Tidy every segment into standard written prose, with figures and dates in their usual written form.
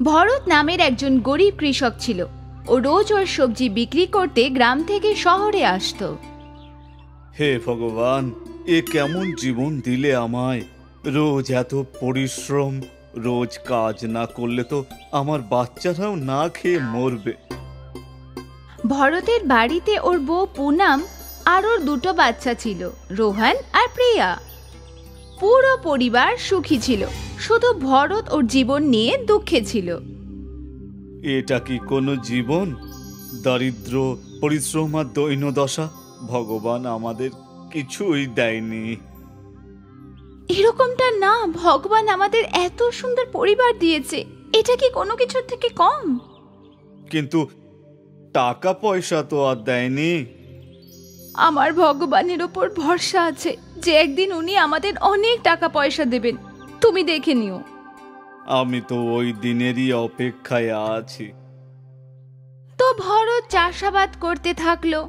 ভরত নামের একজন গরিব কৃষক ছিল। ও রোজ ওর সবজি বিক্রি করতে গ্রাম থেকে শহরে আসতো। হে ভগবান, এ কেমন জীবন দিলে আমায়! রোজ এত পরিশ্রম, রোজ কাজ না করলে তো আমার বাচ্চারাও না খেয়ে মরবে। ভরতের বাড়িতে ওর বউ পুনাম আর ওর দুটো বাচ্চা ছিল, রোহন আর প্রিয়া। পুরো পরিবার সুখী ছিল, শুধু ভরত ওর জীবন নিয়ে দুঃখে ছিল। এটা কি কোনো জীবন? দারিদ্র, পরিশ্রম আর দৈন্যদশা। ভগবান আমাদের কিছুই দেয়নি। এরকমটা না, ভগবান আমাদের এত সুন্দর পরিবার দিয়েছে, এটা কি কোনো কিছুর থেকে কম? কিন্তু টাকা পয়সা তো আর দেয়নি। আমার ভগবানের ওপর ভরসা আছে যে একদিন উনি আমাদের অনেক টাকা পয়সা দেবেন, তুমি দেখে নিও। আমি তো ওই দিনেরই অপেক্ষায় আছি। তো ভরত চাষাবাদ করতে থাকলো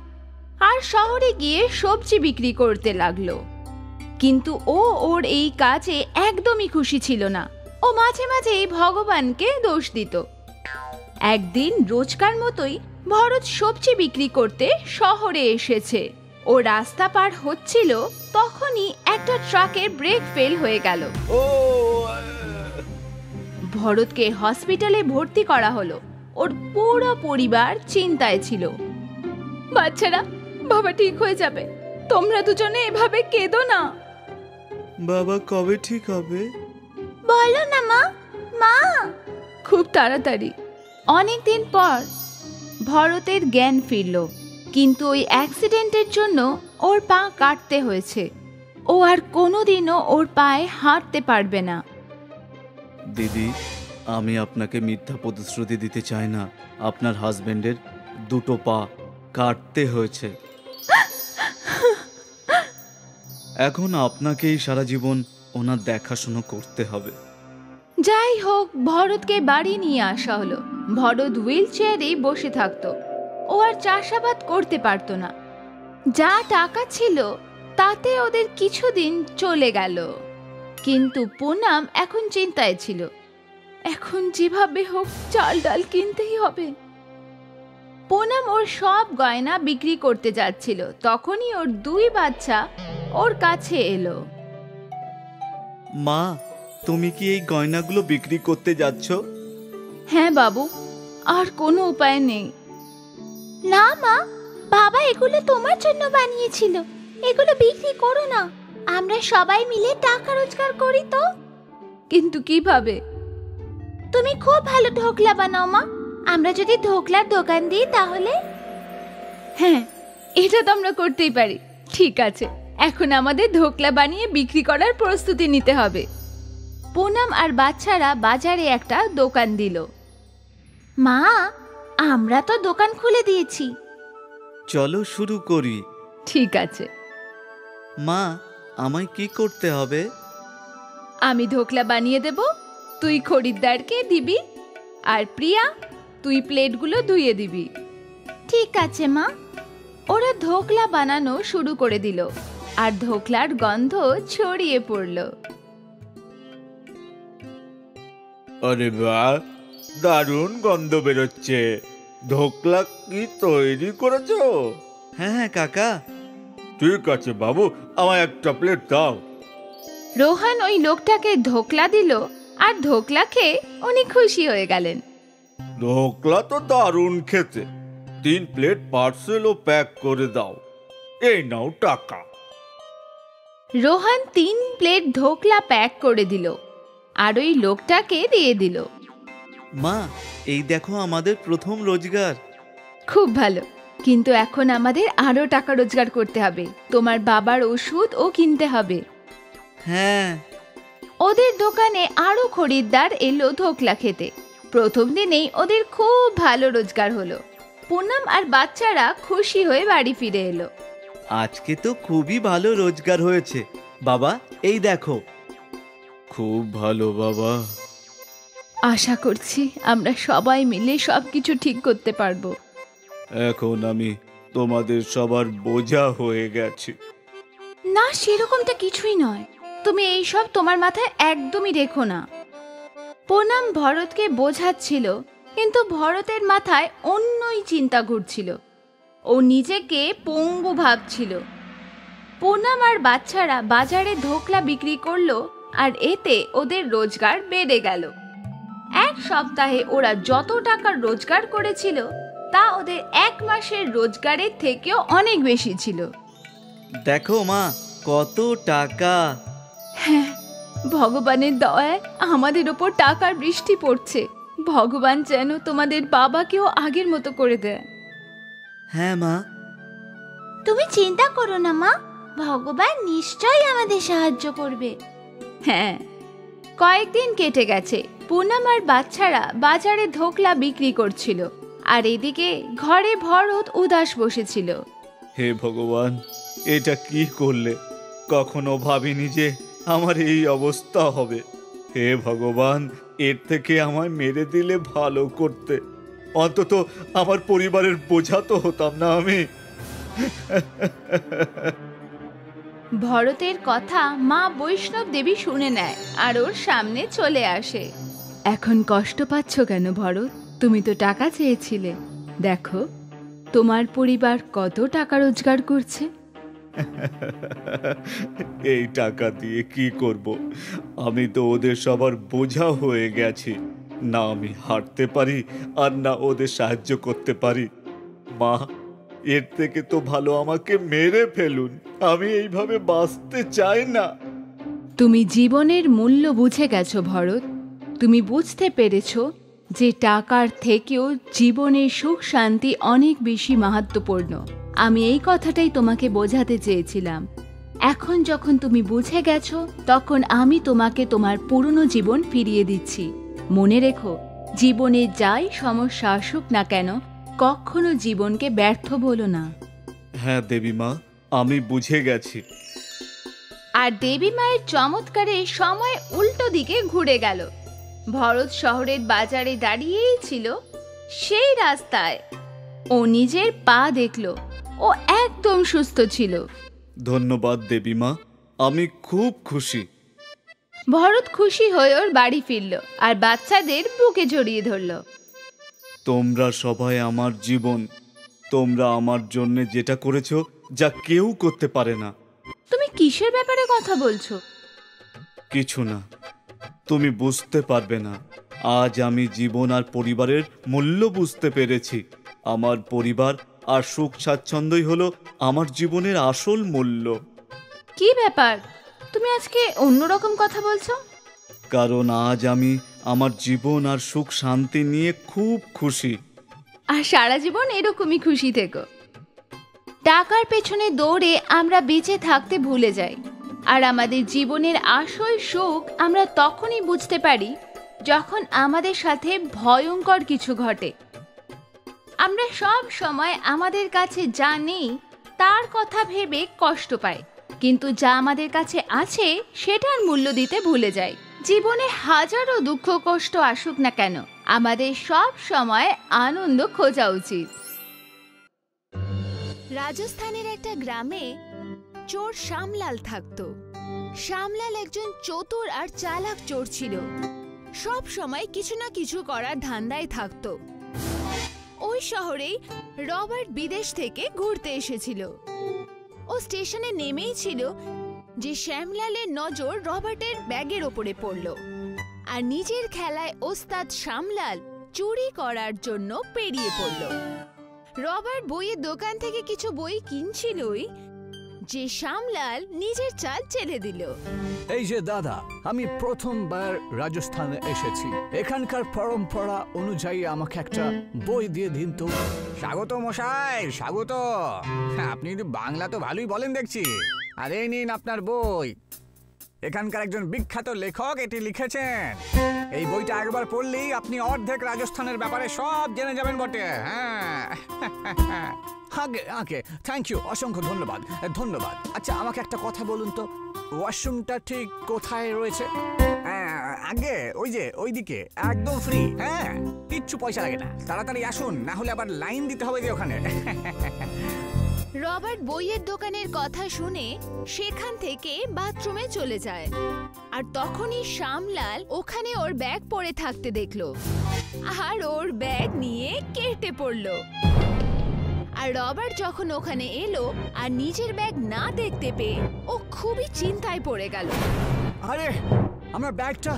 আর শহরে গিয়ে সবজি বিক্রি করতে লাগলো। কিন্তু ও ওর এই কাজে একদমই খুশি ছিল না। ও মাঝে মাঝে ভগবানকে দোষ দিত। একদিন রোজকার মতোই ভরত সবজি বিক্রি করতে শহরে এসেছে। ও রাস্তা পার হচ্ছিল, তখনই একটা ট্রাকের ব্রেক ফেল হয়ে গেল। ভরতকে হসপিটালে ভর্তি করা হলো। ওর পুরো পরিবার চিন্তায় ছিল। বাচ্চারা, বাবা ঠিক হয়ে যাবে, তোমরা দুজনে এভাবে কেঁদো না। বাবা কবে ঠিক হবে? বলো না মা, মা। খুব তাড়াতাড়ি। অনেকদিন পর ভরতের জ্ঞান ফিরল, কিন্তু ওই অ্যাক্সিডেন্টের জন্য ওর পা কাটতে হয়েছে। ও আর কোনোদিনও ওর পায়ে হাঁটতে পারবে না। দিদি, আমি আপনাকে মিথ্যা প্রতিশ্রুতি দিতে চাই না। আপনার হাজবেন্ডের দুটো পা কাটতে হয়েছে। এখন আপনাকেই সারা জীবন ওনার দেখাশোনা করতে হবে। যাই হোক, ভরতকে বাড়ি নিয়ে আসা হলো। ভরত হুইল চেয়ারেই বসে থাকতো। ও আর চাষাবাদ করতে পারতো না। যা টাকা ছিল তাতে ওদের কিছুদিন চলে গেল। কিন্তু পুনাম এখন চিন্তায় ছিল। এখন যেভাবে হোক চাল ডাল কিনতেই হবে। পুনাম ওর সব গয়না বিক্রি করতে যাচ্ছিল, তখনই ওর দুই বাচ্চা ওর কাছে এলো। মা, তুমি কি এই গয়নাগুলো বিক্রি করতে যাচ্ছ? হ্যাঁ বাবু, আর কোনো উপায় নেই। না মা, বাবা এগুলো তোমার জন্য বানিয়েছিল, এগুলো বিক্রি করো না, আমরা সবাই মিলে টাকা রোজগার করি তো। কিন্তু কিভাবে? তুমি খুব ভালো ঢোকলা বানাও মা, আমরা যদি ঢোকলার দোকান দিই তাহলে। হ্যাঁ, এটা তো আমরা করতেই পারি। ঠিক আছে, এখন আমাদের ঢোকলা বানিয়ে বিক্রি করার প্রস্তুতি নিতে হবে। পুনাম আর বাচ্চারা বাজারে একটা দোকান দিল। মা, আমরা তো দোকান খুলে দিয়েছি। চলো শুরু করি। ঠিক আছে। মা, আমায় কি করতে হবে? আমি ঢোকলা বানিয়ে দেব, তুই খরিদ্দারকে দিবি, আর প্রিয়া তুই প্লেটগুলো ধুয়ে দিবি। ঠিক আছে মা। ওরা ঢোকলা বানানো শুরু করে দিল, আর ঢোকলার গন্ধ ছড়িয়ে পড়ল। আরে বাহ, দারুণ গন্ধ বেরোচ্ছে। ঢোকলা কি তৈরি করেছো? হ্যাঁ হ্যাঁ কাকা। ঠিক আছে বাবু, আমায় একটা প্লেট দাও। রোহন ওই লোকটাকে ঢোকলা দিল, আর ঢোকলা খেয়ে উনি খুশি হয়ে গেলেন। ঢোকলা তো দারুণ খেতে। 3 প্লেট পার্সেল ও প্যাক করে দাও। এই নাও টাকা। রোহন 3 প্লেট ঢোকলা প্যাক করে দিল, আর ওই লোকটাকে দিয়ে দিল। মা, এই দেখো আমাদের প্রথম রোজগার। খুব ভালো, কিন্তু এখন আমাদের আরো টাকা রোজগার করতে হবে। তোমার বাবার ওষুধ ও কিনতে হবে। হ্যাঁ। ওদের দোকানে আরো খরিদ্দার এলো ঢোকলা খেতে। প্রথম দিনেই ওদের খুব ভালো রোজগার হলো। পুনাম আর বাচ্চারা খুশি হয়ে বাড়ি ফিরে এলো। আজকে তো খুবই ভালো রোজগার হয়েছে। বাবা, এই দেখো। খুব ভালো বাবা। আশা করছি আমরা সবাই মিলে সবকিছু ঠিক করতে পারবো। এখন আমি তোমাদের সবার বোঝা হয়ে গেছি। না, সেরকমটা কিছুই নয়। তুমি এইসব তোমার মাথায় একদমই রেখো না। পুনম ভরতকে বোঝাচ্ছিল, কিন্তু ভরতের মাথায় অন্যই চিন্তা ঘুরছিল। ও নিজেকে পঙ্গু ভাবছিল। পুনম আর বাচ্চারা বাজারে ধোকলা বিক্রি করলো, আর এতে ওদের রোজগার বেড়ে গেল। এক সপ্তাহে ওরা যত টাকা রোজগার করেছিল তা ওদের এক মাসের রোজগারের থেকেও অনেক বেশি ছিল। দেখো মা, কত টাকা! হ্যাঁ, ভগবানের দয়ায় আমাদের ওপর টাকার বৃষ্টি পড়ছে। ভগবান যেন তোমাদের বাবাকেও আগের মতো করে দেয়। হ্যাঁ মা। তুমি চিন্তা করো না মা, ভগবান নিশ্চয়ই আমাদের সাহায্য করবে। হ্যাঁ। কয়েকদিন কেটে গেছে। পুনম আর বাচ্চারা বাজারে ধোকলা বিক্রি করছিল, আর এদিকে ঘরে ভরত উদাস বসেছিল। হে ভগবান, এটা কি করলে? কখনো ভাবিনি যে আমার এই অবস্থা হবে। হে ভগবান, এর থেকে আমায় মেরে দিলে ভালো করতে, অন্তত আমার পরিবারের বোঝা তো হতাম না আমি। ভরতের কথা মা বৈষ্ণব দেবী শুনে নেয় আর ওর সামনে চলে আসে। এখন কষ্ট পাচ্ছ কেন ভরত? তুমি তো টাকা চেয়েছিলে। দেখো তোমার পরিবার কত টাকা রোজগার করছে। এই টাকা দিয়ে কি করব? আমি তো ওদের সবার বোঝা হয়ে গেছি। না আমি হাঁটতে পারি, আর না ওদের সাহায্য করতে পারি। মা, এর থেকে তো ভালো আমাকে মেরে ফেলুন। আমি এইভাবে বাঁচতে চাই না। তুমি জীবনের মূল্য বুঝে গেছো ভরত। তুমি বুঝতে পেরেছো যে টাকার থেকেও জীবনের সুখ শান্তি অনেক বেশি মাহাত্ম্যপূর্ণ। আমি এই কথাটাই তোমাকে বোঝাতে চেয়েছিলাম। এখন যখন তুমি বুঝে গেছো, তখন আমি তোমাকে তোমার পুরনো জীবন ফিরিয়ে দিচ্ছি। মনে রেখো, জীবনে যাই সমস্যা আসুক না কেন, কখনো জীবনকে ব্যর্থ বলো না। হ্যাঁ দেবী মা, আমি বুঝে গেছি। আর দেবী মায়ের চমৎকারে সময় উল্টো দিকে ঘুরে গেল। ভরত শহরের বাজারে দাঁড়িয়েই ছিল। সেই রাস্তায় ও নিজের পা দেখল। ও একদম সুস্থ ছিল। ধন্যবাদ দেবী মা, আমি খুব খুশি। ভরত খুশি হয়ে ওর বাড়ি ফিরল আর বাচ্চাদের বুকে জড়িয়ে ধরল। তোমরা সবাই আমার জীবন। তোমরা আমার জন্য যেটা করেছো, যা কেউ করতে পারে না। তুমি কিসের ব্যাপারে কথা বলছো? কিছু না, তুমি বুঝতে পারবে না। আজ আমি জীবন আর পরিবারের মূল্য বুঝতে পেরেছি। আমার পরিবার আর সুখ স্বাচ্ছন্দ্যই হলো আমার জীবনের আসল মূল্য। কি ব্যাপার, তুমি আজকে অন্যরকম কথা বলছো? কারণ আজ আমি আমার জীবন আর সুখ শান্তি নিয়ে খুব খুশি। আর সারা জীবন এরকমই খুশি থেকো। টাকার পেছনে দৌড়ে আমরা বেঁচে থাকতে ভুলে যাই, আর আমাদের জীবনের আসল সুখ আমরা তখনই বুঝতে পারি যখন আমাদের সাথে ভয়ঙ্কর কিছু ঘটে। আমরা সব সময় আমাদের কাছে যা নেই তার কথা ভেবে কষ্ট পাই, কিন্তু যা আমাদের কাছে আছে সেটার মূল্য দিতে ভুলে যাই। জীবনে হাজারো দুঃখ কষ্ট আসুক না কেন, আমাদের সব সময় আনন্দ খোঁজা উচিত। রাজস্থানের একটা গ্রামে চোর শ্যামলাল থাকতো। শ্যামলাল একজন চতুর আর চালাক চোর ছিল। সব সময় কিছু না কিছু করার ধান্দায় থাকতো। ওই শহরেই রবার্ট বিদেশ থেকে ঘুরতে এসেছিল। ও স্টেশনে নেমেই ছিল যে শ্যামলালের নজর রবার্টের ব্যাগের ওপরে পড়ল, আর নিজের খেলায় ওস্তাদ শ্যামলাল চুরি করার জন্য পেরিয়ে পড়ল। রবার্ট বইয়ের দোকান থেকে কিছু বই কিনছিলই যে শ্যামলাল নিজের চাল চেলে দিল। এই যে দাদা, আমি প্রথমবার রাজস্থানে এসেছি। এখানকার পরম্পরা অনুযায়ী আমাকে একটা বই দিয়ে দিন তো। স্বাগত মশাই, স্বাগত। আপনি বাংলা তো ভালোই বলেন দেখছি। আর এই নিন আপনার বই। এখানকার একজন বিখ্যাত লেখক এটি লিখেছেন। এই বইটা একবার পড়লেই আপনি অর্ধেক রাজস্থানের ব্যাপারে সব জেনে যাবেন বটে। হ্যাঁ, আগে আগে থ্যাংক ইউ, অসংখ্য ধন্যবাদ ধন্যবাদ। আচ্ছা, আমাকে একটা কথা বলুন তো, ওয়াশরুমটা ঠিক কোথায় রয়েছে? আগে ওই যে ওইদিকে, একদম ফ্রি। হ্যাঁ, কিচ্ছু পয়সা লাগে না। তাড়াতাড়ি আসুন, না হলে আবার লাইন দিতে হবে যে ওখানে। রবার্ট বইয়ের দোকানের কথা শুনে সেখান থেকে বাথরুমে চলে যায়। আর তখনই শ্যামলাল ওখানে ওর ব্যাগ পড়ে থাকতে দেখলো, আর ওর ব্যাগ নিয়ে কেটে পড়লো। আর রবার্ট যখন ওখানে এলো আর নিজের ব্যাগ না দেখতে পেয়ে ও খুবই চিন্তায় পড়ে গেল। আরে আমার ব্যাগটা,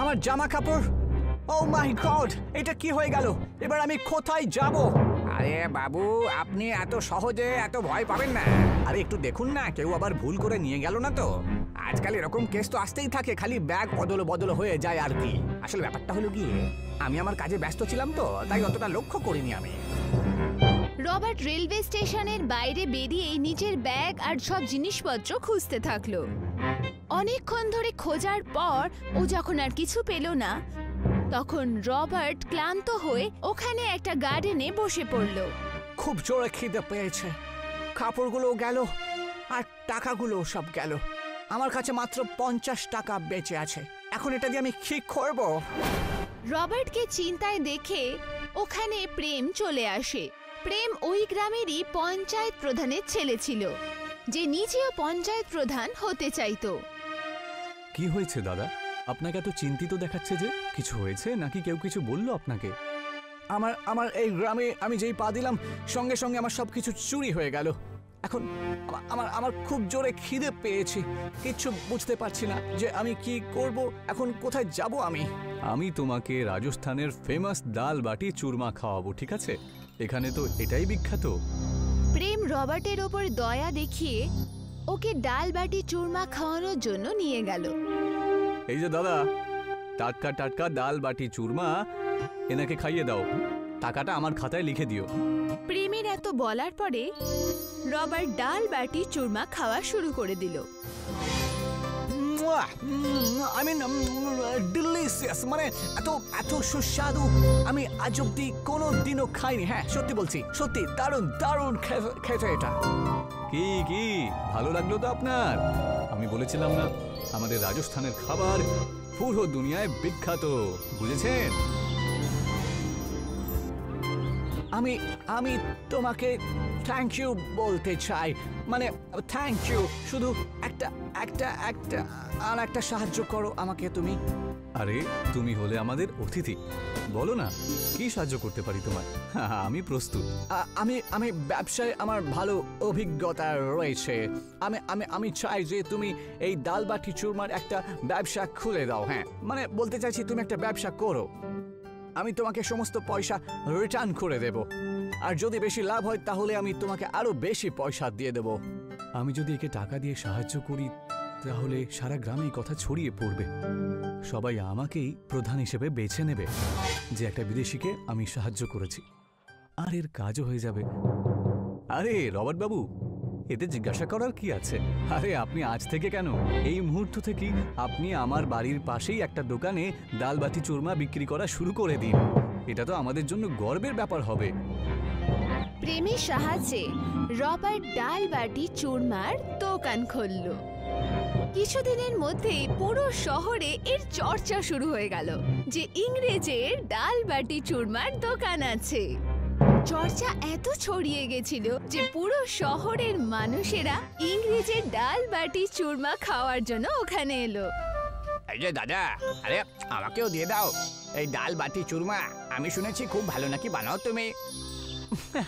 আমার জামা কাপড়, ও মাই গড, এটা কি হয়ে গেল? এবার আমি কোথায় যাব? আরে বাবু, আপনি এত সহজে এত ভয় পাবেন না। আরে একটু দেখুন না, কেউ আবার ভুল করে নিয়ে গেল না তো। আজকাল এরকম কেস তো আসতেই থাকে, খালি ব্যাগ অদল বদল হয়ে যায় আর কি। আসলে ব্যাপারটা হলো গিয়ে, আমি আমার কাজে ব্যস্ত ছিলাম তো, তাই অতটা লক্ষ্য করিনি আমি। রবার্ট রেলওয়ে স্টেশনের বাইরে বেরিয়ে নিজের ব্যাগ আর সব জিনিসপত্র খুঁজতে থাকলো। অনেকক্ষণ ধরে খোঁজার পর ও যখন আর কিছু পেল না, তখন রবার্ট ক্লান্ত হয়ে ওখানে একটা গার্ডেনে বসে পড়ল। খুব জোরে খিদে পেয়েছে, কাপড়গুলো গেল আর টাকাগুলো সব গেল। আমার কাছে মাত্র 50 টাকা বেঁচে আছে, এখন এটা দিয়ে আমি কি করব? রবার্টকে চিন্তায় দেখে ওখানে প্রেম চলে আসে। প্রেম ওই গ্রামেরই পঞ্চায়েত প্রধানের ছেলে ছিল, যে নিজেও পঞ্চায়েত প্রধান হতে চাইতো। কি হয়েছে দাদা? আপনাকে এত চিন্তিত দেখাচ্ছে যে, কিছু হয়েছে নাকি কেউ কিছু বললো আপনাকে? আমার এই গ্রামে আমি যেই পা দিলাম, সঙ্গে সঙ্গে আমার সবকিছু চুরি হয়ে গেল। এখন আমার খুব জোরে খিদে পেয়েছে, কিচ্ছু বুঝতে পারছি না যে আমি কি করব, এখন কোথায় যাব আমি। আমি তোমাকে রাজস্থানের ফেমাস ডাল বাটি চুরমা খাওয়াবো, ঠিক আছে? এখানে তো এটাই বিখ্যাত। প্রেম রবার্টের ওপর দয়া দেখিয়ে ওকে ডাল বাটি চুরমা খাওয়ানোর জন্য নিয়ে গেল। এই যে দাদা, টাটকা টাটকা ডাল বাটি চুরমা এনাকে খাইয়ে দাও, টাকাটা আমার খাতায় লিখে দিও। প্রেমের এত বলার পরে রবার্ট ডাল বাটি চুরমা খাওয়া শুরু করে দিল। আই মিন ডিলিশিয়াস, মানে এত এত সুস্বাদু আমি আজ অব্দি কোনো দিনও খাইনি। হ্যাঁ, সত্যি বলছি, সত্যি দারুণ দারুণ খেতে এটা। কি কি ভালো লাগলো তো আপনার? আমি বলেছিলাম না, আমাদের রাজস্থানের খাবার পুরো দুনিয়ায় বিখ্যাত, বুঝেছেন? আমি আমি তোমাকে থ্যাংক ইউ বলতে চাই, মানে থ্যাংক ইউ। শুধু একটা একটা একটা আর একটা সাহায্য করো আমাকে তুমি। আরে তুমি হলে আমাদের অতিথি, বলো না কি সাহায্য করতে পারি তোমার? আমি প্রস্তুত। আমি ব্যবসায় আমার ভালো অভিজ্ঞতা রয়েছে। আমি আমি আমি চাই যে তুমি এই ডাল বাটি চুরমার একটা ব্যবসা খুলে দাও। হ্যাঁ, মানে বলতে চাইছি তুমি একটা ব্যবসা করো, আমি তোমাকে সমস্ত পয়সা রিটার্ন করে দেব, আর যদি বেশি লাভ হয় তাহলে আমি তোমাকে আরো বেশি পয়সা দিয়ে দেব। আমি যদি একে টাকা দিয়ে সাহায্য করি তাহলে সারা গ্রামে এই কথা ছড়িয়ে পড়বে, সবাই আমাকেই প্রধান হিসেবে বেছে নেবে যে একটা বিদেশিকে আমি সাহায্য করেছি, আর এর কাজও হয়ে যাবে। আরে রবার্ট বাবু, এতে জিজ্ঞাসা করার কি আছে? আরে আপনি আজ থেকে কেন, এই মুহূর্ত থেকেই আপনি আমার বাড়ির পাশেই একটা দোকানে ডাল বাটি চুরমা বিক্রি করা শুরু করে দিন, এটা তো আমাদের জন্য গর্বের ব্যাপার হবে। প্রেমের সাহায্যে রবার্ট ডাল বাটি চুরমার দোকান খুলল। কিছুদিনের মধ্যে পুরো শহরে এর চর্চা শুরু হয়ে গেল যে ইংরেজের ডাল বাটি চুরমার দোকান আছে। চর্চা এত ছড়িয়ে গেছিল যে পুরো শহরের মানুষেরা ইংরেজের ডাল বাটি চুরমা খাওয়ার জন্য ওখানে এলো। এই যে দাদা, আরে আমাকেও দিয়ে দাও এই ডাল বাটি চুরমা, আমি শুনেছি খুব ভালো নাকি বানাও তুমি।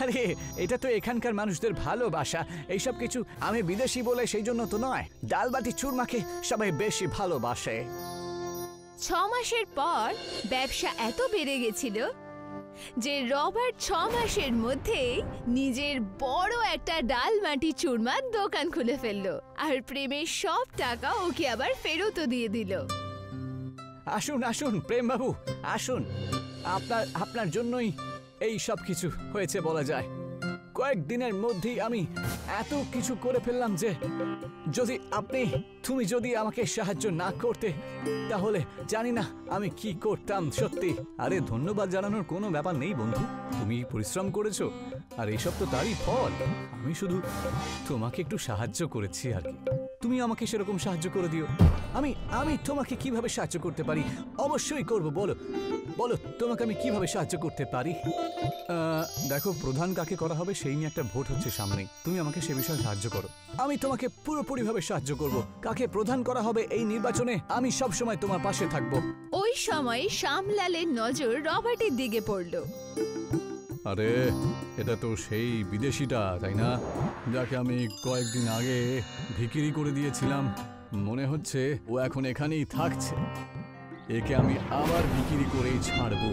আরে এটা তো এখানকার মানুষদের ভালোবাসা, এইসব কিছু আমি বিদেশি বলে সেই জন্য তো নয়, ডাল বাটি চুরমাকে সবাই বেশি ভালোবাসে। 6 মাসের পর ব্যবসা এত বেড়ে গেছিল যে রবার্ট 6 মাসের মধ্যেই নিজের বড় একটা ডাল বাটি চুরমার দোকান খুলে ফেললো, আর প্রেমের সব টাকা ওকে আবার ফেরতও দিয়ে দিল। আসুন আসুন প্রেম বাবু, আসুন, আপনার জন্যই এই সব কিছু হয়েছে বলা যায়। কয়েকদিনের মধ্যেই আমি এত কিছু করে ফেললাম যে তুমি যদি আমাকে সাহায্য না করতে তাহলে জানি না আমি কি করতাম সত্যি। আরে ধন্যবাদ জানানোর কোনো ব্যাপার নেই বন্ধু, তুমি পরিশ্রম করেছো আর এইসব তো তারই ফল। আমি শুধু তোমাকে একটু সাহায্য করেছি আর কি। তুমি আমাকে সেরকম সাহায্য করে দিও। আমি আমি তোমাকে কিভাবে সাহায্য করতে পারি? অবশ্যই করব, বলো বলো তোমাকে আমি কিভাবে সাহায্য করতে পারি? দেখো, প্রধান কাকে করা হবে সেই নিয়ে একটা ভোট হচ্ছে সামনেই, তুমি আমাকে সে বিষয়ে সাহায্য করো। আমি তোমাকে পুরোপুরিভাবে সাহায্য করব। কাকে প্রধান করা হবে এই নির্বাচনে আমি সব সময় তোমার পাশে থাকব। ওই সময় শ্যামলালের নজর রবার্টের দিকে পড়ল। আরে, এটা তো সেই বিদেশিটা, তাই না? যাকে আমি কয়েকদিন আগে ভিখিরি করে দিয়েছিলাম। মনে হচ্ছে ও এখন এখানেই থাকছে। একে আমি আবার ভিখিরি করেই ছাড়বো।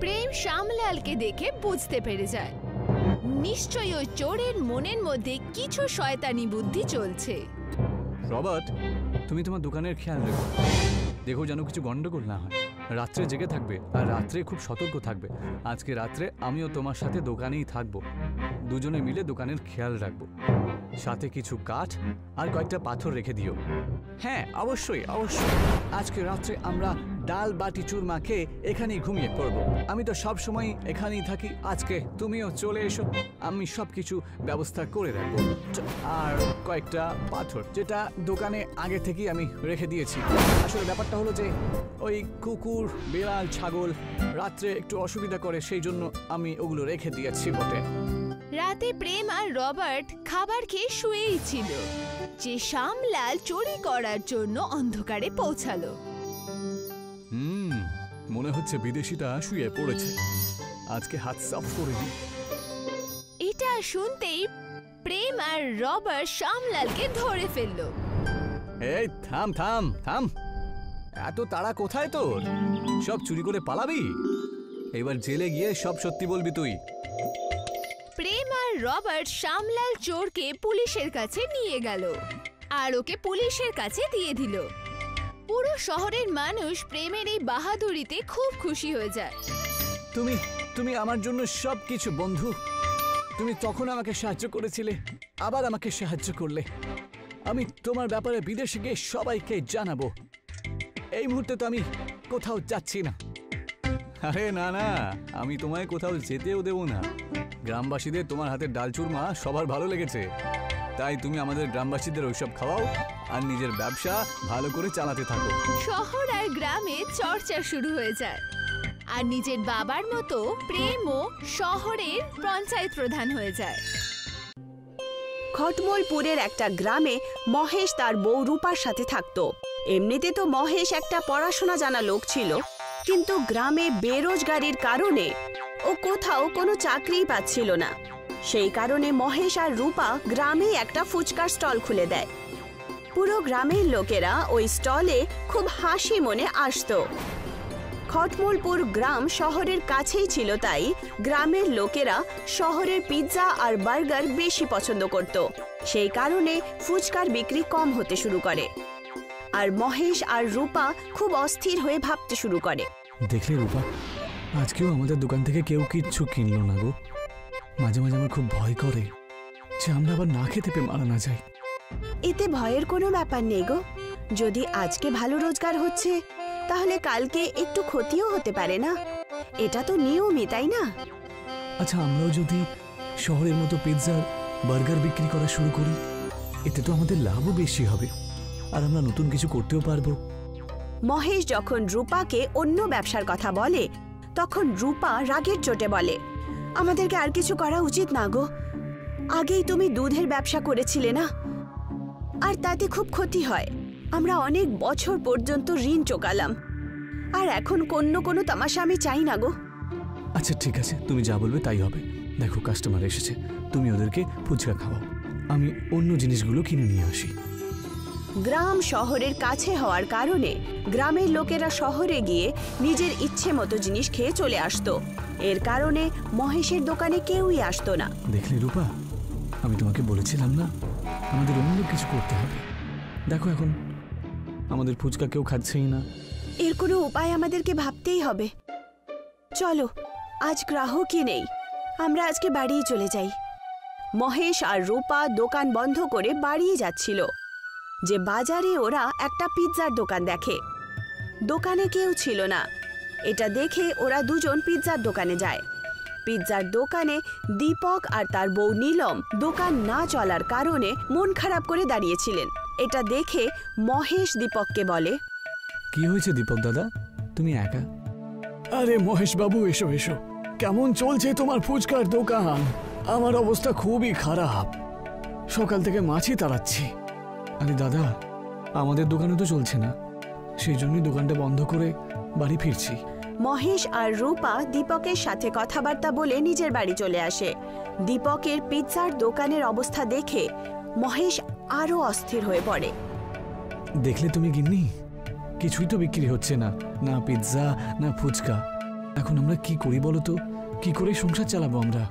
প্রেম শ্যামলালকে দেখে বুঝতে পেরে যায় নিশ্চয়ই ওই চোরের মনের মধ্যে কিছু শয়তানি বুদ্ধি চলছে। রবার্ট, তুমি তোমার দোকানের খেয়াল রেখো, দেখো যেন কিছু গন্ডগোল না হয়। রাত্রে জেগে থাকবে আর রাত্রে খুব সতর্ক থাকবে। আজকে রাত্রে আমিও তোমার সাথে দোকানেই থাকবো, দুজনে মিলে দোকানের খেয়াল রাখবো। সাথে কিছু কাঠ আর কয়েকটা পাথর রেখে দিও। হ্যাঁ, অবশ্যই অবশ্যই। আজকে রাত্রে আমরা ডাল বাটি চুরমা খেয়ে এখানেই ঘুমিয়ে পড়বো। আমি তো সব সময় এখানেই থাকি, আজকে তুমিও চলে এসো, আমি সব কিছু ব্যবস্থা করে রাখবো। আর কয়েকটা পাথর যেটা দোকানে আগে থেকেই আমি রেখে দিয়েছি। আসলে ব্যাপারটা হলো যে ওই কুকুর, বিড়াল, ছাগল রাত্রে একটু অসুবিধা করে, সেই জন্য আমি ওগুলো রেখে দিয়েছি বটে। রাতে প্রেম আর রবার্ট খাবার খেয়ে শুয়েই ছিল যে শ্যামলাল চুরি করার জন্য অন্ধকারে পৌঁছালো। মনে হচ্ছে বিদেশিটা শুয়ে পড়েছে, আজকে হাত সাফ করে দিই। এটা শুনতেই প্রেম আর রবার্ট শ্যামলালকে ধরে ফেললো। এই থাম থাম থাম, এত তাড়া কোথায় তোর? সব চুরি করে পালাবি? এবার জেলে গিয়ে সব সত্যি বলবি তুই। প্রেম আর রবার্ট শ্যামলাল চোরকে পুলিশের কাছে নিয়ে গেল আর ওকে পুলিশের কাছে দিয়ে দিল। পুরো শহরের মানুষ প্রেমের এই বাহাদুরিতে খুব খুশি হয়ে যায়। তুমি তুমি আমার জন্য সব কিছু বন্ধু। তুমি তখন আমাকে সাহায্য করেছিলে, আবার আমাকে সাহায্য করলে। আমি তোমার ব্যাপারে বিদেশে গিয়ে সবাইকে জানাবো। এই মুহূর্তে তো আমি কোথাও যাচ্ছি না। আরে না না, আমি তোমায় কোথাও যেতেও দেব না। গ্রামবাসীদের তোমার হাতের ডাল চুরমা সবার ভালো লেগেছে, তাই তুমি আমাদের গ্রামবাসীদের ওইসব খাওয়াও আর নিজের ব্যবসা ভালো করে চালাতে থাকো। শহর আর গ্রামে চর্চা শুরু হয়ে যায় আর নিজের বাবার মতো প্রেমও শহরের পঞ্চায়েত প্রধান হয়ে যায়। খটমলপুরের একটা গ্রামে মহেশ তার বউ রূপার সাথে থাকতো। এমনিতে তো মহেশ একটা পড়াশোনা জানা লোক ছিল, কিন্তু গ্রামে বেরোজগারির কারণে ও কোথাও কোনো চাকরিই পাচ্ছিল না। সেই কারণে মহেশ আর রূপা গ্রামে একটা ফুচকার স্টল খুলে দেয়। পুরো গ্রামের লোকেরা ওই স্টলে খুব হাসি মনে আসতো। খটমলপুর গ্রাম শহরের কাছেই ছিল, তাই গ্রামের লোকেরা শহরের পিৎজা আর বার্গার বেশি পছন্দ করত। সেই কারণে ফুচকার বিক্রি কম হতে শুরু করে আর মহেশ আর রূপা খুব অস্থির হয়ে ভাবতে শুরু করে। দেখলে রূপা, আজকেও আমাদের দোকান থেকে কেউ কিচ্ছু কিনলো না গো। মাঝে মাঝে আমার খুব ভয় করে যে আমরা আবার না খেতে পেয়ে মারা না যাই। এতে ভয়ের কোনো ব্যাপার নেই গো। যদি আজকে ভালো রোজগার হচ্ছে তাহলে কালকে একটু ক্ষতিও হতে পারে না। এটা তো নিয়মই, তাই না? আচ্ছা, আমরাও যদি শহরের মতো পিৎজা বার্গার বিক্রি করা শুরু করি, এতে তো আমাদের লাভও বেশি হবে আর আমরা নতুন কিছু করতেও পারবো। মহেশ যখন রূপাকে অন্য ব্যবসার কথা বলে তখন রূপা রাগের চোটে বলে, আমাদেরকে আর কিছু করা উচিত না গো। আগেই তুমি দুধের ব্যবসা করেছিলে না, আর তাতে খুব ক্ষতি হয়। আমরা অনেক বছর পর্যন্ত ঋণ চোকালাম, আর এখন কোনো তামাশা আমি চাই না গো। আচ্ছা ঠিক আছে, তুমি যা বলবে তাই হবে। দেখো, কাস্টমার এসেছে, তুমি ওদেরকে ফুচকা খাওয়াও, আমি অন্য জিনিসগুলো কিনে নিয়ে আসি। গ্রাম শহরের কাছে হওয়ার কারণে গ্রামের লোকেরা শহরে গিয়ে নিজের ইচ্ছে মতো জিনিস খেয়ে চলে আসতো। এর কারণে মহেশের দোকানে কেউই আসতো না। দেখলে রূপা, আমি তোমাকে বলেছিলাম না আমাদের অন্য কিছু করতে হবে। দেখো, এখন আমাদের ফুচকা কেউ খাচ্ছেই না। এর কোনো উপায় আমাদেরকে ভাবতেই হবে। চলো, আজ গ্রাহকই নেই, আমরা আজকে বাড়িই চলে যাই। মহেশ আর রূপা দোকান বন্ধ করে বাড়িয়ে যাচ্ছিল যে বাজারে ওরা একটা পিৎজার দোকান দেখে। দোকানে কেউ ছিল না। এটা দেখে ওরা দুজন পিৎজার দোকানে যায়। পিৎজার দোকানে দীপক আর তার বউ নীলম দোকান না চলার কারণে মন খারাপ করে দাঁড়িয়েছিলেন। এটা দেখে মহেশ দীপককে বলে, কি হয়েছে দীপক দাদা, তুমি একা? আরে মহেশ বাবু, এসো এসো। কেমন চলছে তোমার ফুচকার দোকান? আমার অবস্থা খুবই খারাপ, সকাল থেকে মাছই তাড়াচ্ছি। আরে দাদা, আমাদের দোকানে তো চলছে না, সেই জন্যই দোকানটা বন্ধ করে বাড়ি ফিরছি। মহেশ আর রূপা দীপকের সাথে কথাবার্তা বলে নিজের বাড়ি চলে আসে। দীপকের পিৎজার দোকানের অবস্থা দেখে মহেশ আরো অস্থির হয়ে পড়ে। দেখলে তুমি গিন্নি, কিছুই তো বিক্রি হচ্ছে না, না পিৎজা না ফুচকা। এখন আমরা কি করি বলো তো? কি করে সংসার চালাবো আমরা?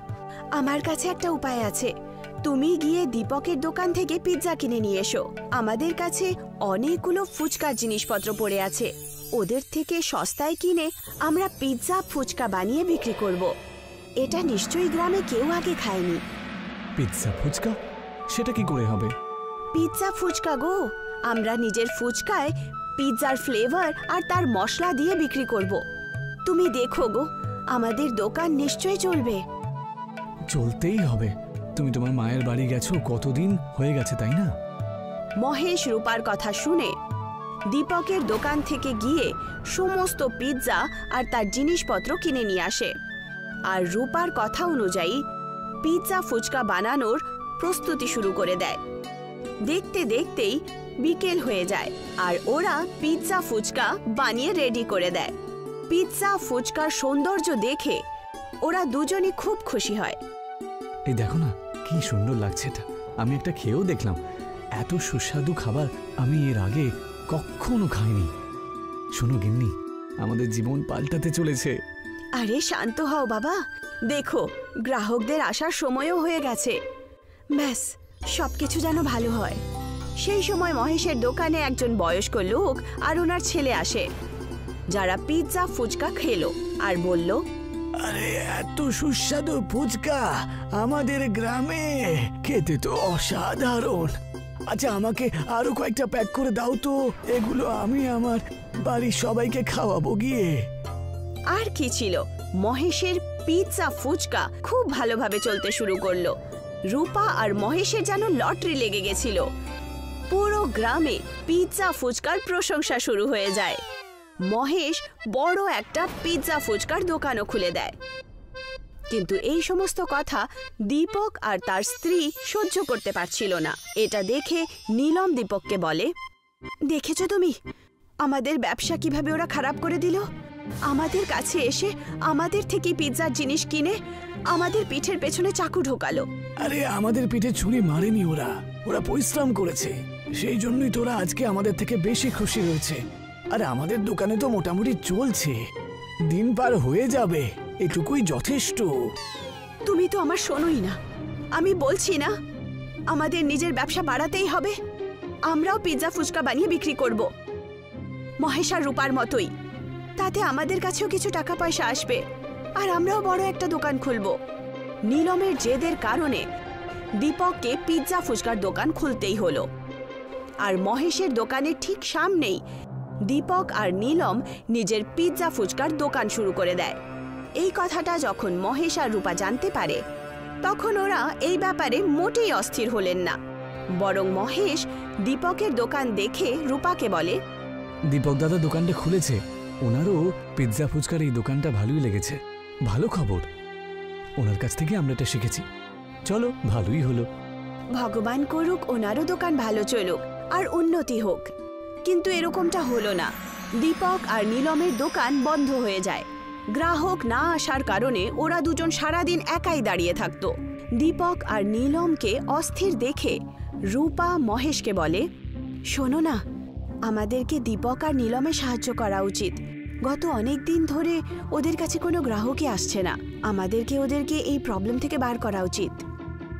আমার কাছে একটা উপায় আছে, তুমি গিয়ে দীপকের দোকান থেকে পিৎজা কিনে নিয়ে এসো। আমাদের কাছে অনেকগুলো ফুচকার জিনিসপত্র পড়ে আছে, ওদের থেকে সস্তায় কিনে আমরা পিৎজা ফুচকা বানিয়ে বিক্রি করব। এটা নিশ্চয়ই গ্রামে কেউ আগে খায়নি। পিৎজা ফুচকা? সেটা কি করে হবে? পিৎজা ফুচকা গো, আমরা নিজের ফুচকায় পিৎজার ফ্লেভার আর তার মশলা দিয়ে বিক্রি করব। তুমি দেখো গো, আমাদের দোকান নিশ্চয়ই চলবে। চলতেই হবে। তুমি তোমার মায়ের বাড়ি গেছো, কতদিন হয়ে গেছে তাই না? মহেশ রূপার কথা শুনে দীপকের দোকান থেকে গিয়ে সমস্ত পিৎজা আর তার জিনিসপত্র কিনে নিয়ে আসে, আর রূপার কথা অনুযায়ী পিৎজা ফুচকা বানানোর প্রস্তুতি শুরু করে দেয়। দেখতে দেখতেই বিকেল হয়ে যায় আর ওরা পিৎজা ফুচকা বানিয়ে রেডি করে দেয়। পিৎজা ফুচকার সৌন্দর্য দেখে ওরা দুজনই খুব খুশি হয়। এই দেখো না, কি সুন্দর লাগছে এটা। আমি একটা খেয়েও দেখলাম, এত সুস্বাদু খাবার আমি এর আগে কখনো খাইনি। শোনো গিন্নি, আমাদের জীবন পাল্টাতে চলেছে। আরে শান্ত হও বাবা, দেখো গ্রাহকদের আসার সময়ও হয়ে গেছে। ব্যাস, সবকিছু যেন ভালো হয়। সেই সময় মহেশের দোকানে একজন বয়স্ক লোক আর ওনার ছেলে আসে, যারা পিৎজা ফুচকা খেলো আর বলল, আরে এত সুস্বাদু ফুচকা আমাদের গ্রামে, খেতে তো অসাধারণ। আচ্ছা, আমাকে আরো কয়েকটা প্যাক করে দাও তো, এগুলো আমি আমার বাড়ির সবাইকে খাওয়াবো গিয়ে। আর কি ছিল, মহেশের পিৎজা ফুচকা খুব ভালোভাবে চলতে শুরু করলো। রূপা আর মহেশের যেন লটারি লেগে গেছিল। পুরো গ্রামে পিৎজা ফুচকার প্রশংসা শুরু হয়ে যায়। মহেশ বড় একটা পিৎজা ফুচকার দোকানও খুলে দেয়। কিন্তু এই সমস্ত কথা দীপক আর তার স্ত্রী সহ্য করতে পারছিল না। এটা দেখে নীলম দীপককে বলে, দেখেছো তুমি আমাদের ব্যবসা কিভাবে ওরা খারাপ করে দিল? আমাদের কাছে এসে আমাদের থেকে পিৎজার জিনিস কিনে আমাদের পিঠের পেছনে চাকু ঢোকালো। আরে আমাদের পিঠে ছুরি মারেনি ওরা, ওরা পরিশ্রম করেছে, সেই জন্যই তোরা আজকে আমাদের থেকে বেশি খুশি রয়েছে। আরে আমাদের দোকানে তো মোটামুটি চলছে, দিন পার হয়ে যাবে, এটুকুই যথেষ্ট। তুমি তো আমার শোনোই না, আমি বলছি না আমাদের নিজের ব্যবসা বাড়াতেই হবে। আমরাও পিৎজা ফুচকা বানিয়ে বিক্রি করব, মহেশ আর রূপার মতোই। তাতে আমাদের কাছেও কিছু টাকা পয়সা আসবে আর আমরাও বড় একটা দোকান খুলব। নীলমের জেদের কারণে দীপককে পিৎজা ফুচকার দোকান খুলতেই হলো। আর মহেশের দোকানের ঠিক সামনেই দীপক আর নীলম নিজের পিৎজা ফুচকার দোকান শুরু করে দেয়। এই কথাটা যখন মহেশ আর রূপা জানতে পারে, তখন ওরা এই ব্যাপারে মোটেই অস্থির হলেন না। বরং মহেশ দীপকের দোকান দেখে রূপাকে বলে, দীপক দাদা দোকানটা খুলেছে, ওনারও পিৎজা ফুচকার এই দোকানটা ভালোই লেগেছে। ভালো খবর, ওনার কাছ থেকে আমরা এটা শিখেছি। চলো, ভালোই হলো। ভগবান করুক ওনারও দোকান ভালো চলুক আর উন্নতি হোক। কিন্তু এরকমটা হলো না। দীপক আর নীলমের দোকান বন্ধ হয়ে যায়। গ্রাহক না আসার কারণে ওরা দুজন সারাদিন একাই দাঁড়িয়ে থাকতো। দীপক আর নীলমকে অস্থির দেখে রূপা মহেশকে বলে, শোনো না, আমাদেরকে দীপক আর নীলমের সাহায্য করা উচিত। গত অনেক দিন ধরে ওদের কাছে কোনো গ্রাহকই আসছে না। আমাদেরকে ওদেরকে এই প্রবলেম থেকে বার করা উচিত।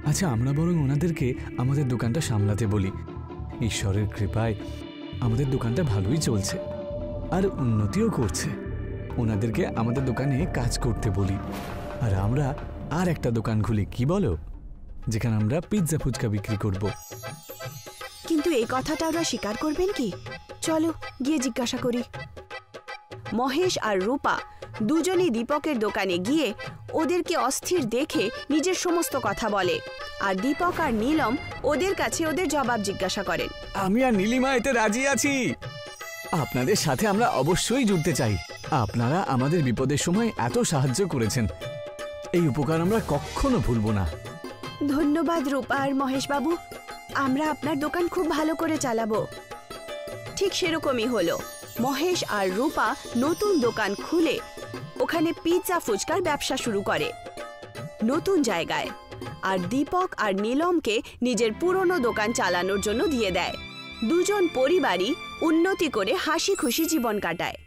আচ্ছা, আমরা বরং ওনাদেরকে আমাদের দোকানটা সামলাতে বলি। ঈশ্বরের কৃপায় আমাদের দোকানটা ভালোই চলছে আর উন্নতিও করছে। ওনাদেরকে আমাদের দোকানে কাজ করতে বলি, আর আমরা আর একটা দোকান খুলি, কি বলো? যেখানে আমরা পিৎজা ফুচকা বিক্রি করব। কিন্তু এই কথাটা ওরা স্বীকার করবেন কি? চলো গিয়ে জিজ্ঞাসা করি। মহেশ আর রূপা দুজনই দীপকের দোকানে গিয়ে ওদেরকে অস্থির দেখে নিজের সমস্ত কথা বলে, আর দীপক আর নীলম ওদের কাছে ওদের জবাব জিজ্ঞাসা করেন। আমি আর নীলিমা এতে রাজি আছি। আপনাদের সাথে আমরা অবশ্যই জুড়তে চাই। আপনারা আমাদের বিপদের সময় এত সাহায্য করেছেন, এই উপকার আমরা কখনো ভুলবো না। ধন্যবাদ রূপা আর মহেশ বাবু, আমরা আপনার দোকান খুব ভালো করে চালাবো। ঠিক সেরকমই হলো। মহেশ আর রূপা নতুন দোকান খুলে ওখানে পিৎজা ফুচকার ব্যবসা শুরু করে নতুন জায়গায়, আর দীপক আর নীলমকে নিজের পুরনো দোকান চালানোর জন্য দিয়ে দেয়। দুজন পরিবারই উন্নতি করে হাসি খুশি জীবন কাটায়।